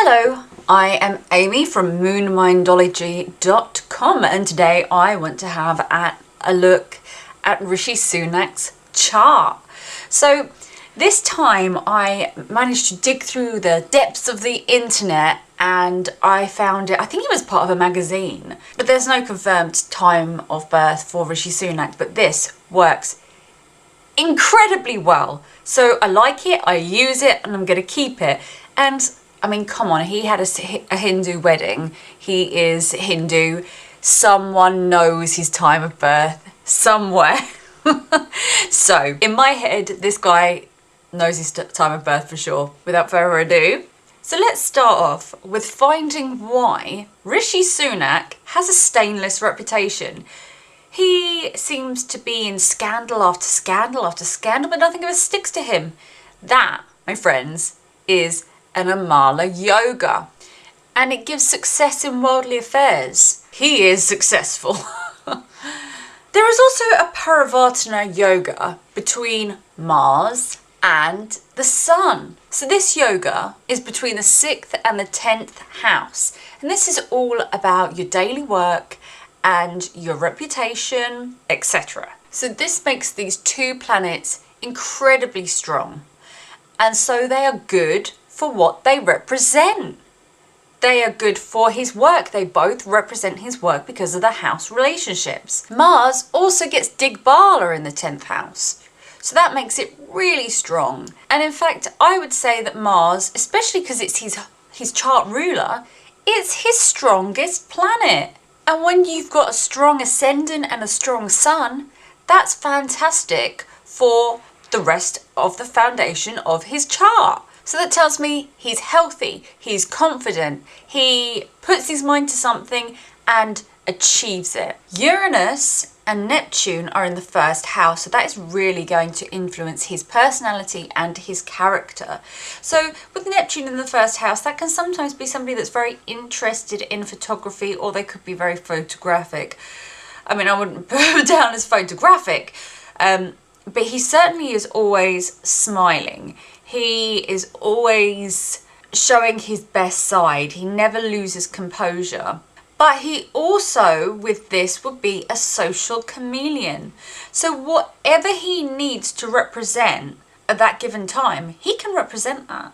Hello, I am Amy from moonmindology.com and today I want to have a look at Rishi Sunak's chart. So this time I managed to dig through the depths of the internet and I found it, I think it was part of a magazine, but there's no confirmed time of birth for Rishi Sunak, but this works incredibly well. So I like it, I use it, and I'm going to keep it. And I mean, come on, he had a Hindu wedding. He is Hindu. Someone knows his time of birth somewhere. So in my head, this guy knows his time of birth for sure. Without further ado, so let's start off with finding why Rishi Sunak has a stainless reputation. He seems to be in scandal after scandal after scandal, but nothing ever sticks to him. That, my friends, is an Amala yoga, and it gives success in worldly affairs. He is successful. There is also a Parivartana yoga between Mars and the Sun. So this yoga is between the 6th and the 10th house, and this is all about your daily work and your reputation, etc. So this makes these two planets incredibly strong, and so they are good for what they represent. They are good for his work. They both represent his work because of the house relationships. Mars also gets Digbala in the 10th house, so that makes it really strong. And in fact, I would say that Mars, especially because it's his chart ruler, it's his strongest planet. And when you've got a strong ascendant and a strong sun, that's fantastic for the rest of the foundation of his chart. So that tells me he's healthy, he's confident, he puts his mind to something and achieves it. Uranus and Neptune are in the first house, so that is really going to influence his personality and his character. So with Neptune in the first house, that can sometimes be somebody that's very interested in photography, or they could be very photographic. I mean, I wouldn't put him down as photographic, but he certainly is always smiling. He is always showing his best side. He never loses composure. But he also, with this, would be a social chameleon. So whatever he needs to represent at that given time, he can represent that.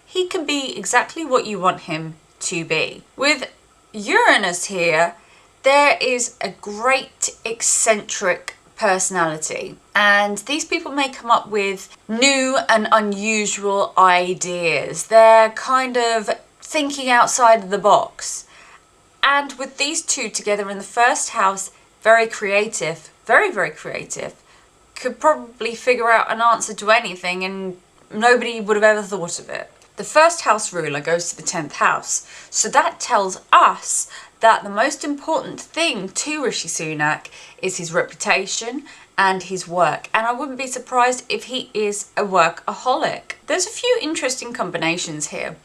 He can be exactly what you want him to be. With Uranus here, there is a great eccentric personality, and these people may come up with new and unusual ideas. They're kind of thinking outside of the box. And with these two together in the first house, very creative, very, very creative, could probably figure out an answer to anything and nobody would have ever thought of it. The first house ruler goes to the 10th house. So that tells us that the most important thing to Rishi Sunak is his reputation and his work. And I wouldn't be surprised if he is a workaholic. There's a few interesting combinations here.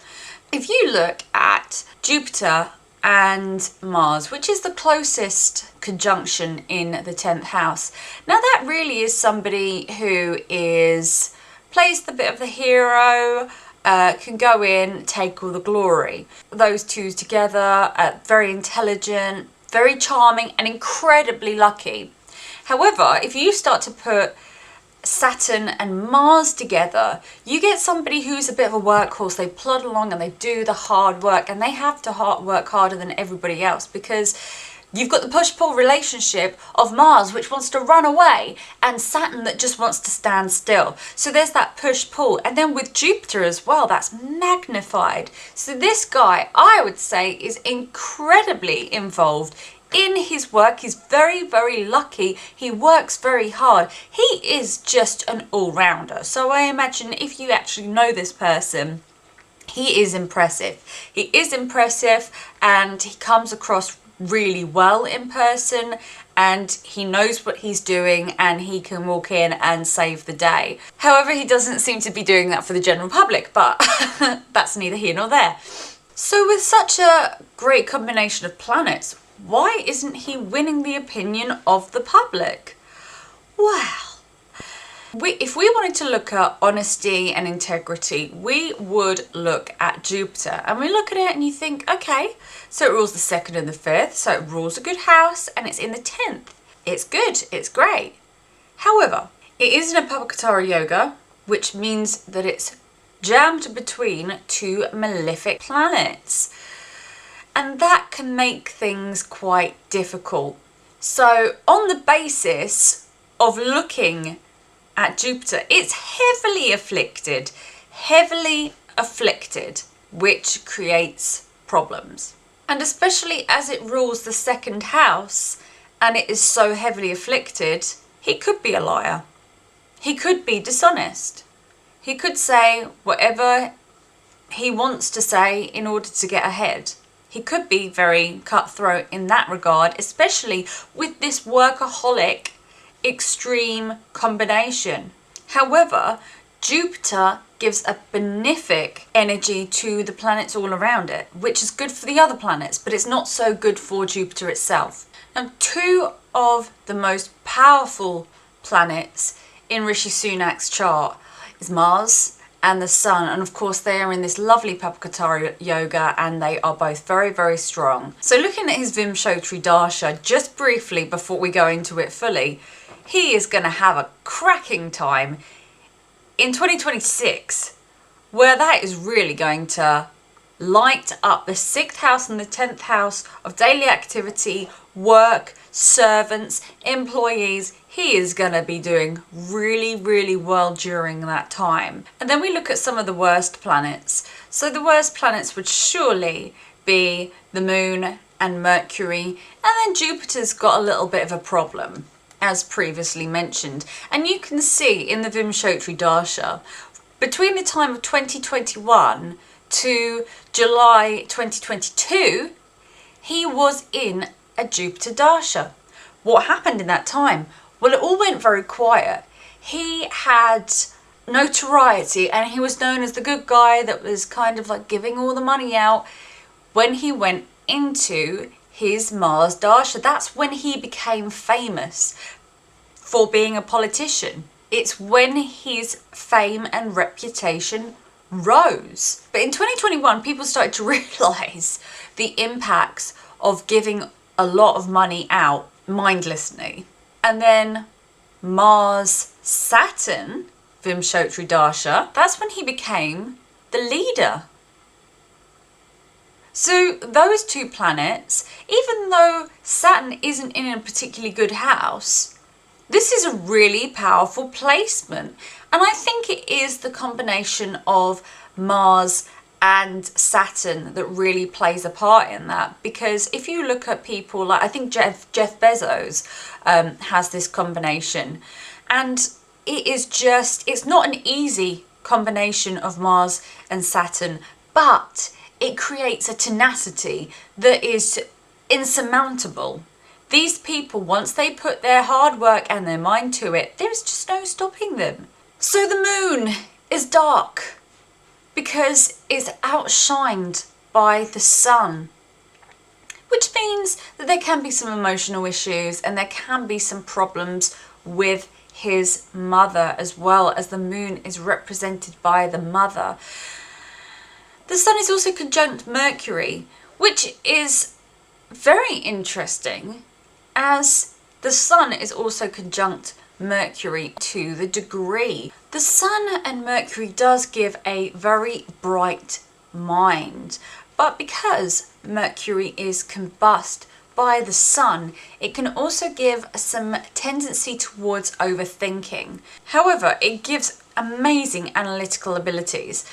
If you look at Jupiter and Mars, which is the closest conjunction in the 10th house. Now that really is somebody who plays the bit of the hero, can go in, take all the glory. Those two together are very intelligent, very charming, and incredibly lucky. However, if you start to put Saturn and Mars together, you get somebody who's a bit of a workhorse. They plod along and they do the hard work, and they have to work harder than everybody else because you've got the push-pull relationship of Mars, which wants to run away, and Saturn that just wants to stand still. So there's that push-pull. And then with Jupiter as well, that's magnified. So this guy, I would say, is incredibly involved in his work. He's very, very lucky. He works very hard. He is just an all-rounder. So I imagine if you actually know this person, he is impressive. He is impressive, and he comes across really well in person, and he knows what he's doing, and he can walk in and save the day. However, he doesn't seem to be doing that for the general public, but that's neither here nor there. So with such a great combination of planets, why isn't he winning the opinion of the public? Well, If we wanted to look at honesty and integrity, we would look at Jupiter. And we look at it and you think, okay, so it rules the 2nd and the 5th, so it rules a good house, and it's in the 10th. It's good, it's great. However, it is in a Papakatara yoga, which means that it's jammed between 2 malefic planets. And that can make things quite difficult. So on the basis of looking at Jupiter, it's heavily afflicted, which creates problems. And especially as it rules the 2nd house and it is so heavily afflicted, he could be a liar. He could be dishonest. He could say whatever he wants to say in order to get ahead. He could be very cutthroat in that regard, especially with this workaholic extreme combination. However, Jupiter gives a benefic energy to the planets all around it, which is good for the other planets, but it's not so good for Jupiter itself. Now, 2 of the most powerful planets in Rishi Sunak's chart is Mars and the Sun, and of course they are in this lovely Papakatara yoga, and they are both very, very strong. So looking at his Vimshotri Dasha, just briefly before we go into it fully, he is going to have a cracking time in 2026, where that is really going to light up the 6th house and the 10th house of daily activity, work, servants, employees. He is going to be doing really, really well during that time. And then we look at some of the worst planets. So the worst planets would surely be the Moon and Mercury. And then Jupiter's got a little bit of a problem, as previously mentioned. And you can see in the Vimshotri Dasha, between the time of 2021 to July 2022, he was in a Jupiter Dasha. What happened in that time? Well, it all went very quiet. He had notoriety and he was known as the good guy that was kind of like giving all the money out. When he went into his Mars Dasha, that's when he became famous for being a politician. It's when his fame and reputation rose. But in 2021, people started to realise the impacts of giving a lot of money out mindlessly. And then Mars Saturn, Vimshotri Dasha, that's when he became the leader. So those 2 planets, even though Saturn isn't in a particularly good house, this is a really powerful placement. And I think it is the combination of Mars and Saturn that really plays a part in that. Because if you look at people like, I think Jeff Bezos has this combination. And it is just, it's not an easy combination of Mars and Saturn, but it creates a tenacity that is insurmountable. These people, once they put their hard work and their mind to it, there's just no stopping them. So the moon is dark because it's outshined by the sun, which means that there can be some emotional issues and there can be some problems with his mother, as well as the moon is represented by the mother. The sun is also conjunct Mercury, which is very interesting, as the sun is also conjunct Mercury to the degree. The sun and Mercury does give a very bright mind, but because Mercury is combust by the sun, it can also give some tendency towards overthinking. However, it gives amazing analytical abilities.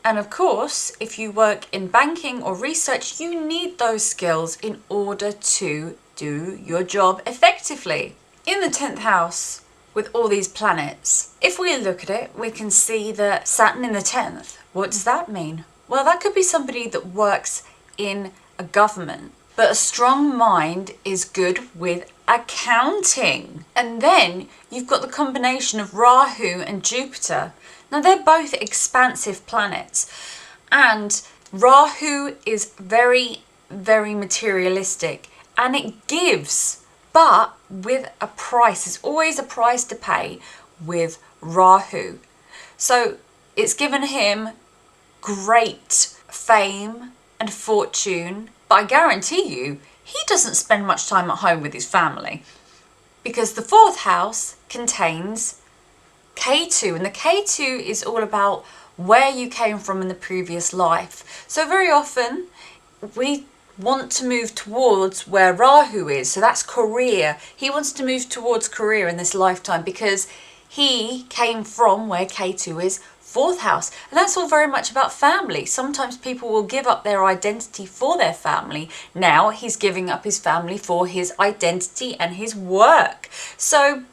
And of course, if you work in banking or research, you need those skills in order to do your job effectively. In the 10th house, with all these planets, if we look at it, we can see that Saturn in the 10th. What does that mean? Well, that could be somebody that works in a government, but a strong mind is good with accounting. And then you've got the combination of Rahu and Jupiter. Now, they're both expansive planets, and Rahu is very, very materialistic, and it gives, but with a price. There's always a price to pay with Rahu. So it's given him great fame and fortune, but I guarantee you, he doesn't spend much time at home with his family, because the fourth house contains K2, and the K2 is all about where you came from in the previous life. So very often we want to move towards where Rahu is, so that's career. He wants to move towards career in this lifetime because he came from where K2 is, fourth house, and that's all very much about family. Sometimes people will give up their identity for their family. Now he's giving up his family for his identity and his work. So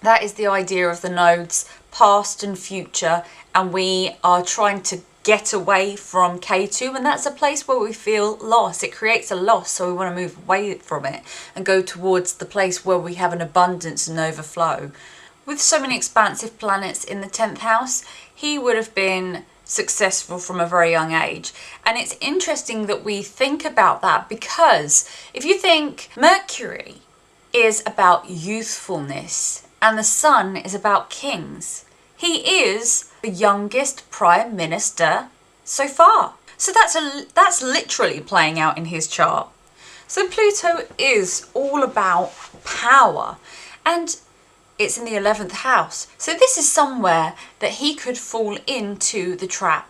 that is the idea of the nodes, past and future, and we are trying to get away from K2, and that's a place where we feel lost. It creates a loss, so we want to move away from it and go towards the place where we have an abundance and overflow. With so many expansive planets in the 10th house, he would have been successful from a very young age. And it's interesting that we think about that, because if you think Mercury is about youthfulness and the Sun is about kings, he is the youngest prime minister so far. So that's literally playing out in his chart. So Pluto is all about power, and it's in the 11th house. So this is somewhere that he could fall into the trap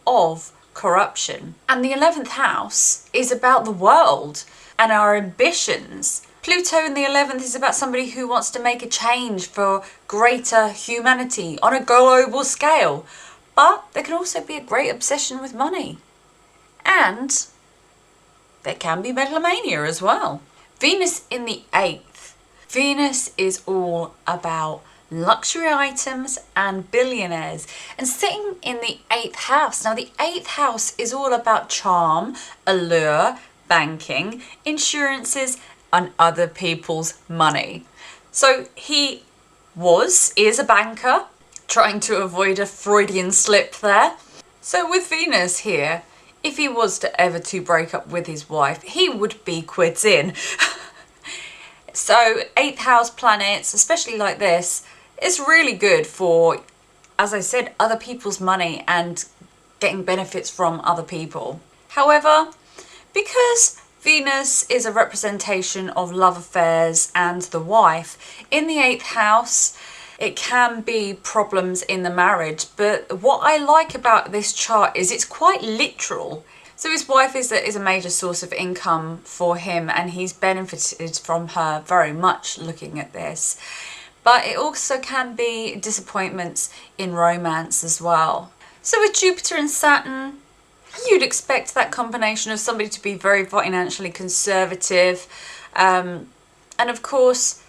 of corruption. And the 11th house is about the world and our ambitions. Pluto in the 11th is about somebody who wants to make a change for greater humanity on a global scale. But there can also be a great obsession with money. And there can be megalomania as well. Venus in the 8th. Venus is all about luxury items and billionaires, and sitting in the 8th house. Now the 8th house is all about charm, allure, banking, insurances, and other people's money. So he is a banker, trying to avoid a Freudian slip there. So with Venus here, if he was to ever to break up with his wife, he would be quids in. So 8th house planets, especially like this, is really good for, as I said, other people's money and getting benefits from other people. However, because Venus is a representation of love affairs and the wife, in the 8th house, it can be problems in the marriage. But what I like about this chart is it's quite literal. So his wife is a major source of income for him, and he's benefited from her very much looking at this. But it also can be disappointments in romance as well. So with Jupiter and Saturn, you'd expect that combination of somebody to be very financially conservative. And of course,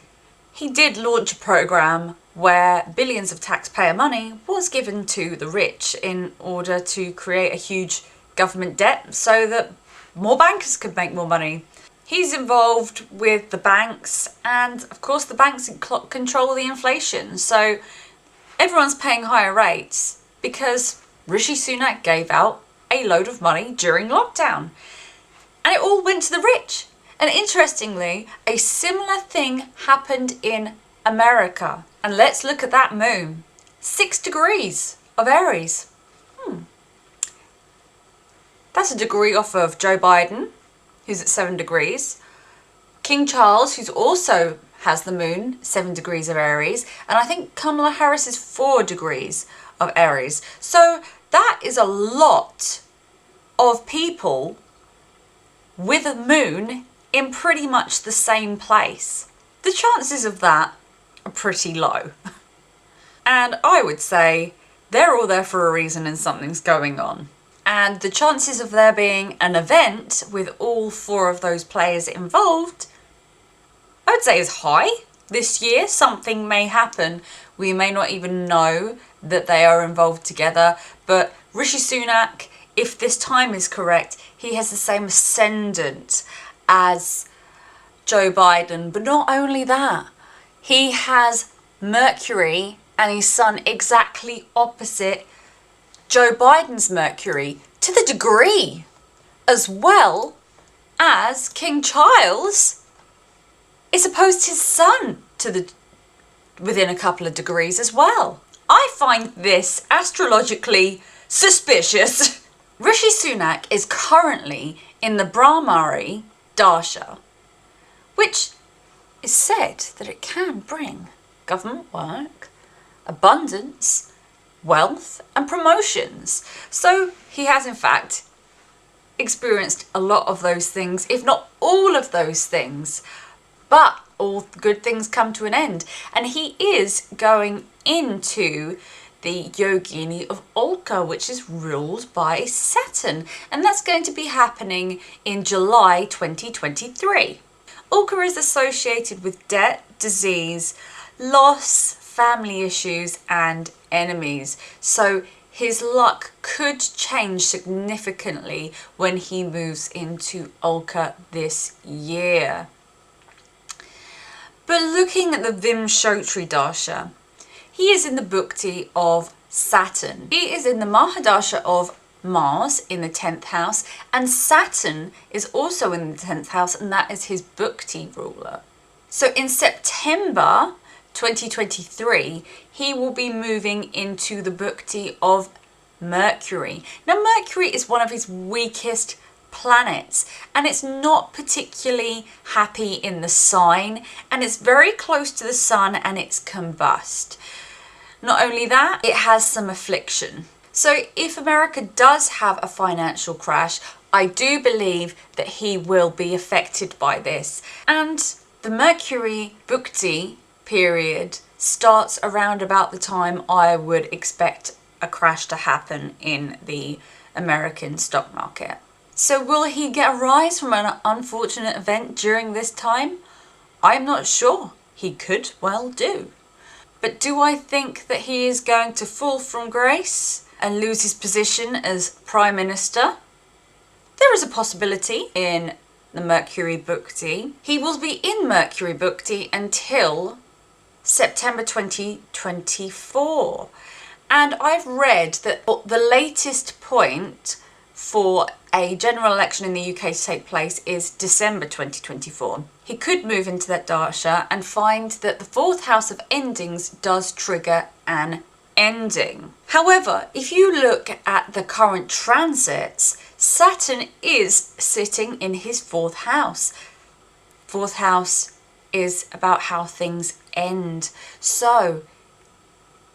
he did launch a program where billions of taxpayer money was given to the rich in order to create a huge government debt so that more bankers could make more money. He's involved with the banks, and of course the banks control the inflation, so everyone's paying higher rates because Rishi Sunak gave out a load of money during lockdown, and it all went to the rich. And interestingly, a similar thing happened in America, and let's look at that moon. 6 degrees of Aries. That's a degree off of Joe Biden, who's at 7 degrees. King Charles, who's also has the moon, 7 degrees of Aries. And I think Kamala Harris is 4 degrees of Aries. So that is a lot of people with a moon in pretty much the same place. The chances of that are pretty low. And I would say they're all there for a reason and something's going on. And the chances of there being an event with all 4 of those players involved, I would say is high. This year, something may happen. We may not even know that they are involved together. But Rishi Sunak, if this time is correct, he has the same ascendant as Joe Biden. But not only that, he has Mercury and his Sun exactly opposite Joe Biden's Mercury, to the degree, as well as King Charles is opposed his Sun to the within a couple of degrees as well. I find this astrologically suspicious. Rishi Sunak is currently in the Brahmari Dasha, which is said that it can bring government work, abundance, wealth and promotions. So he has in fact experienced a lot of those things, if not all of those things. But all good things come to an end. And he is going into the yogini of Ulka, which is ruled by Saturn. And that's going to be happening in July 2023. Ulka is associated with debt, disease, loss, family issues and enemies. So his luck could change significantly when he moves into Ulka this year. But looking at the Vimshotri Dasha, he is in the Bhukti of Saturn. He is in the Mahadasha of Mars in the 10th house, and Saturn is also in the 10th house, and that is his Bhukti ruler. So in September 2023, he will be moving into the Bhukti of Mercury. Now, Mercury is one of his weakest planets, and it's not particularly happy in the sign, and it's very close to the sun, and it's combust. Not only that, it has some affliction. So if America does have a financial crash, I do believe that he will be affected by this. And the Mercury Bhukti period starts around about the time I would expect a crash to happen in the American stock market. So will he get a rise from an unfortunate event during this time? I'm not sure. He could well do. But do I think that he is going to fall from grace and lose his position as Prime Minister? There is a possibility in the Mercury Bhukti. He will be in Mercury Bhukti until September 2024. And I've read that the latest point for a general election in the UK to take place is December 2024. He could move into that Dasha and find that the 4th house of endings does trigger an ending. However, if you look at the current transits, Saturn is sitting in his 4th house. 4th house is about how things end. So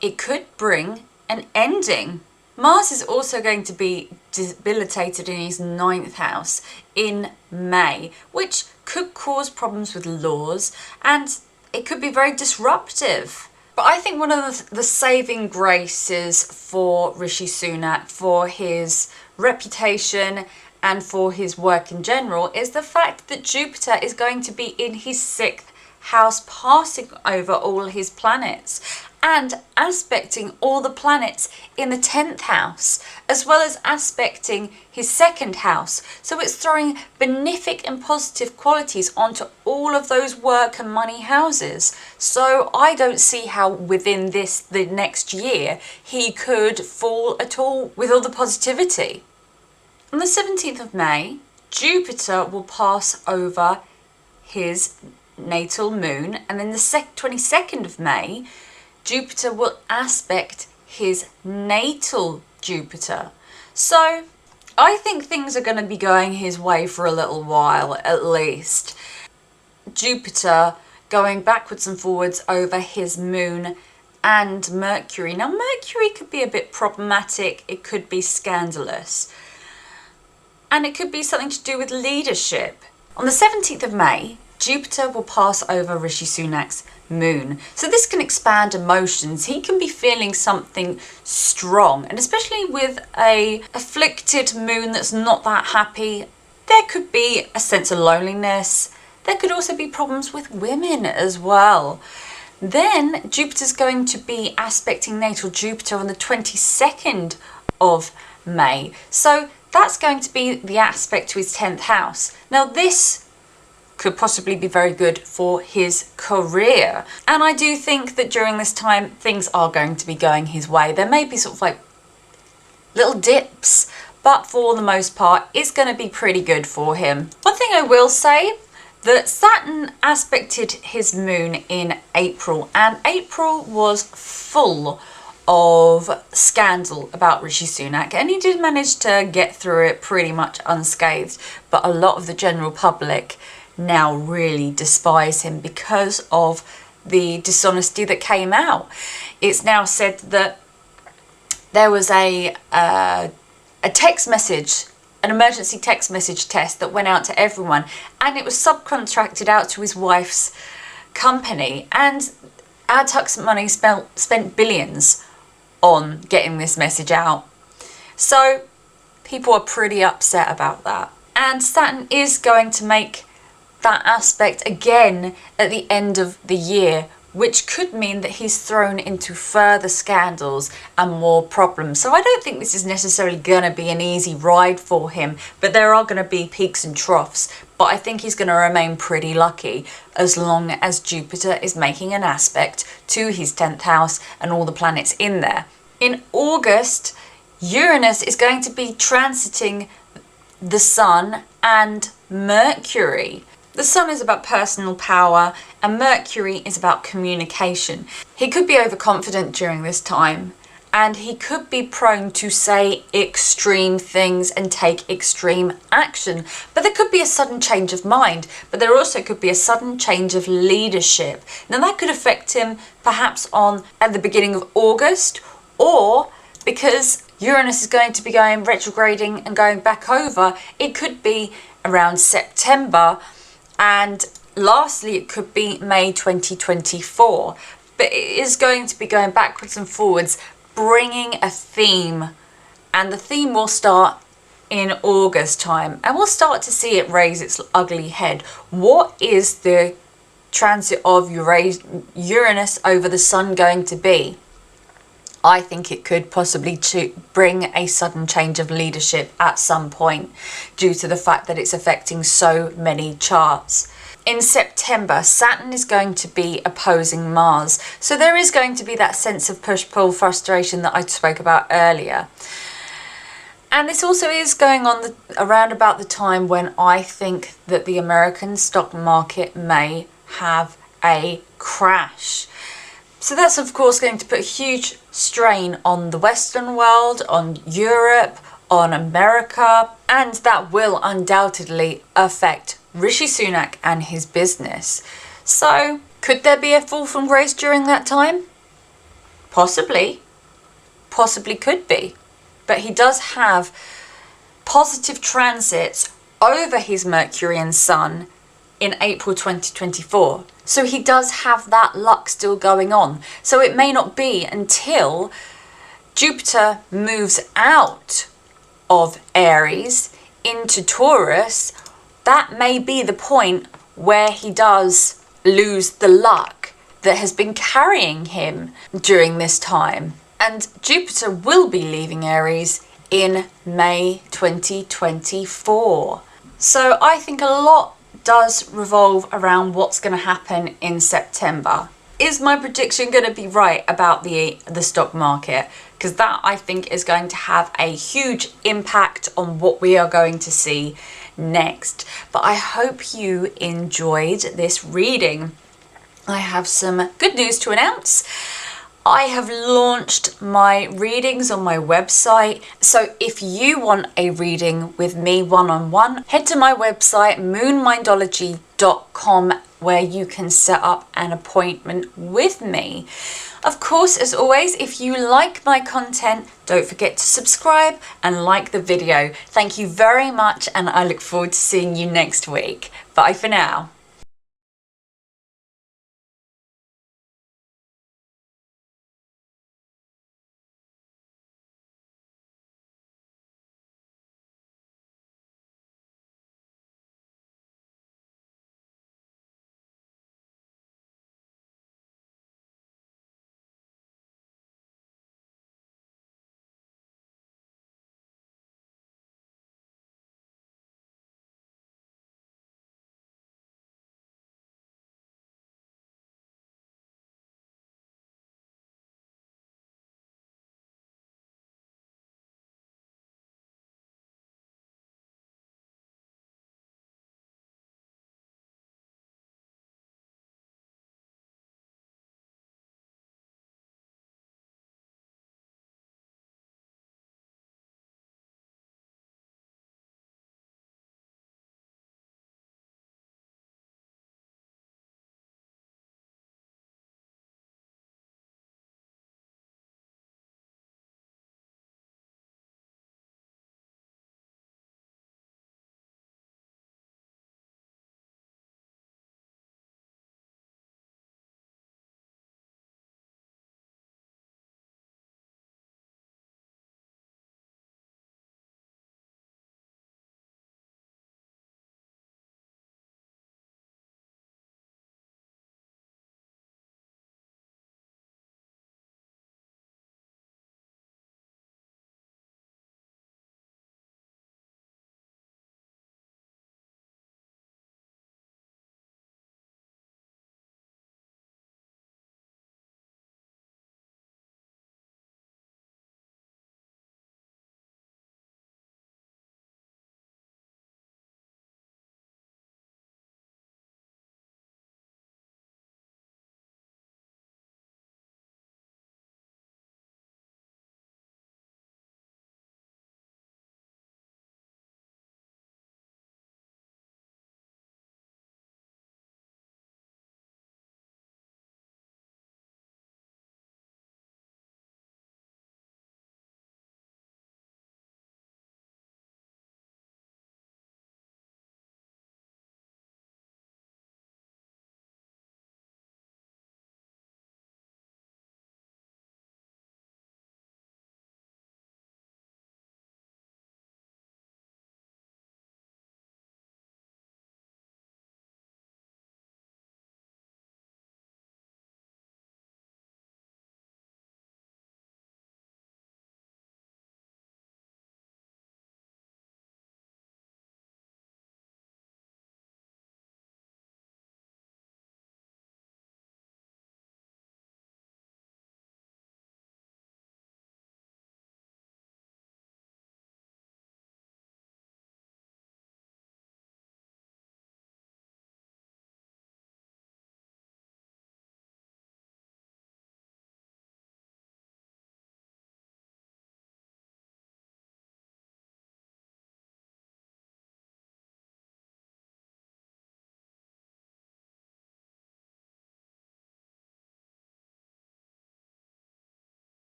it could bring an ending. Mars is also going to be debilitated in his 9th house in May, which could cause problems with laws, and it could be very disruptive. But I think one of the saving graces for Rishi Sunak, for his reputation and for his work in general, is the fact that Jupiter is going to be in his 6th house, passing over all his planets and aspecting all the planets in the 10th house, as well as aspecting his 2nd house. So it's throwing benefic and positive qualities onto all of those work and money houses. So I don't see how within the next year, he could fall at all with all the positivity. On the 17th of May, Jupiter will pass over his natal moon, and then the 22nd of May, Jupiter will aspect his natal Jupiter. So I think things are going to be going his way for a little while at least. Jupiter going backwards and forwards over his moon and Mercury. Now Mercury could be a bit problematic, it could be scandalous, and it could be something to do with leadership. On the 17th of May, Jupiter will pass over Rishi Sunak's moon. So this can expand emotions. He can be feeling something strong, and especially with a afflicted moon that's not that happy, there could be a sense of loneliness. There could also be problems with women as well. Then Jupiter's going to be aspecting natal Jupiter on the 22nd of May. So that's going to be the aspect to his 10th house. Now this could possibly be very good for his career. And I do think that during this time, things are going to be going his way. There may be sort of like little dips, but for the most part, it's going to be pretty good for him. One thing I will say, that Saturn aspected his moon in April, and April was full of scandal about Rishi Sunak, and he did manage to get through it pretty much unscathed, but a lot of the general public now really despise him because of the dishonesty that came out. It's now said that there was a text message, an emergency text message test that went out to everyone, and it was subcontracted out to his wife's company, and our tax money spent billions on getting this message out. So people are pretty upset about that. And Saturn is going to make that aspect again at the end of the year, which could mean that he's thrown into further scandals and more problems. So I don't think this is necessarily going to be an easy ride for him, but there are going to be peaks and troughs. But I think he's going to remain pretty lucky as long as Jupiter is making an aspect to his 10th house and all the planets in there. In August, Uranus is going to be transiting the Sun and Mercury. The Sun is about personal power and Mercury is about communication. He could be overconfident during this time, and he could be prone to say extreme things and take extreme action. But there could be a sudden change of mind, but there also could be a sudden change of leadership. Now that could affect him perhaps at the beginning of August, or because Uranus is going to be going retrograding and going back over, it could be around September. And lastly, it could be May 2024. But it is going to be going backwards and forwards, bringing a theme. And the theme will start in August time. And we'll start to see it raise its ugly head. What is the transit of Uranus over the Sun going to be? I think it could possibly bring a sudden change of leadership at some point due to the fact that it's affecting so many charts. In September, Saturn is going to be opposing Mars. So there is going to be that sense of push-pull frustration that I spoke about earlier. And this also is going on around about the time when I think that the American stock market may have a crash. So that's of course going to put a huge strain on the Western world, on Europe, on America, and that will undoubtedly affect Rishi Sunak and his business. So could there be a fall from grace during that time? Possibly. Possibly could be. But he does have positive transits over his Mercury and Sun in April 2024. So he does have that luck still going on. So it may not be until Jupiter moves out of Aries into Taurus, that may be the point where he does lose the luck that has been carrying him during this time. And Jupiter will be leaving Aries in May 2024. So I think a lot does revolve around what's going to happen in September. Is my prediction going to be right about the stock market? Because that I think is going to have a huge impact on what we are going to see next. But I hope you enjoyed this reading. I have some good news to announce. I have launched my readings on my website. So if you want a reading with me one-on-one, head to my website, moonmindology.com, where you can set up an appointment with me. Of course, as always, if you like my content, don't forget to subscribe and like the video. Thank you very much, and I look forward to seeing you next week. Bye for now.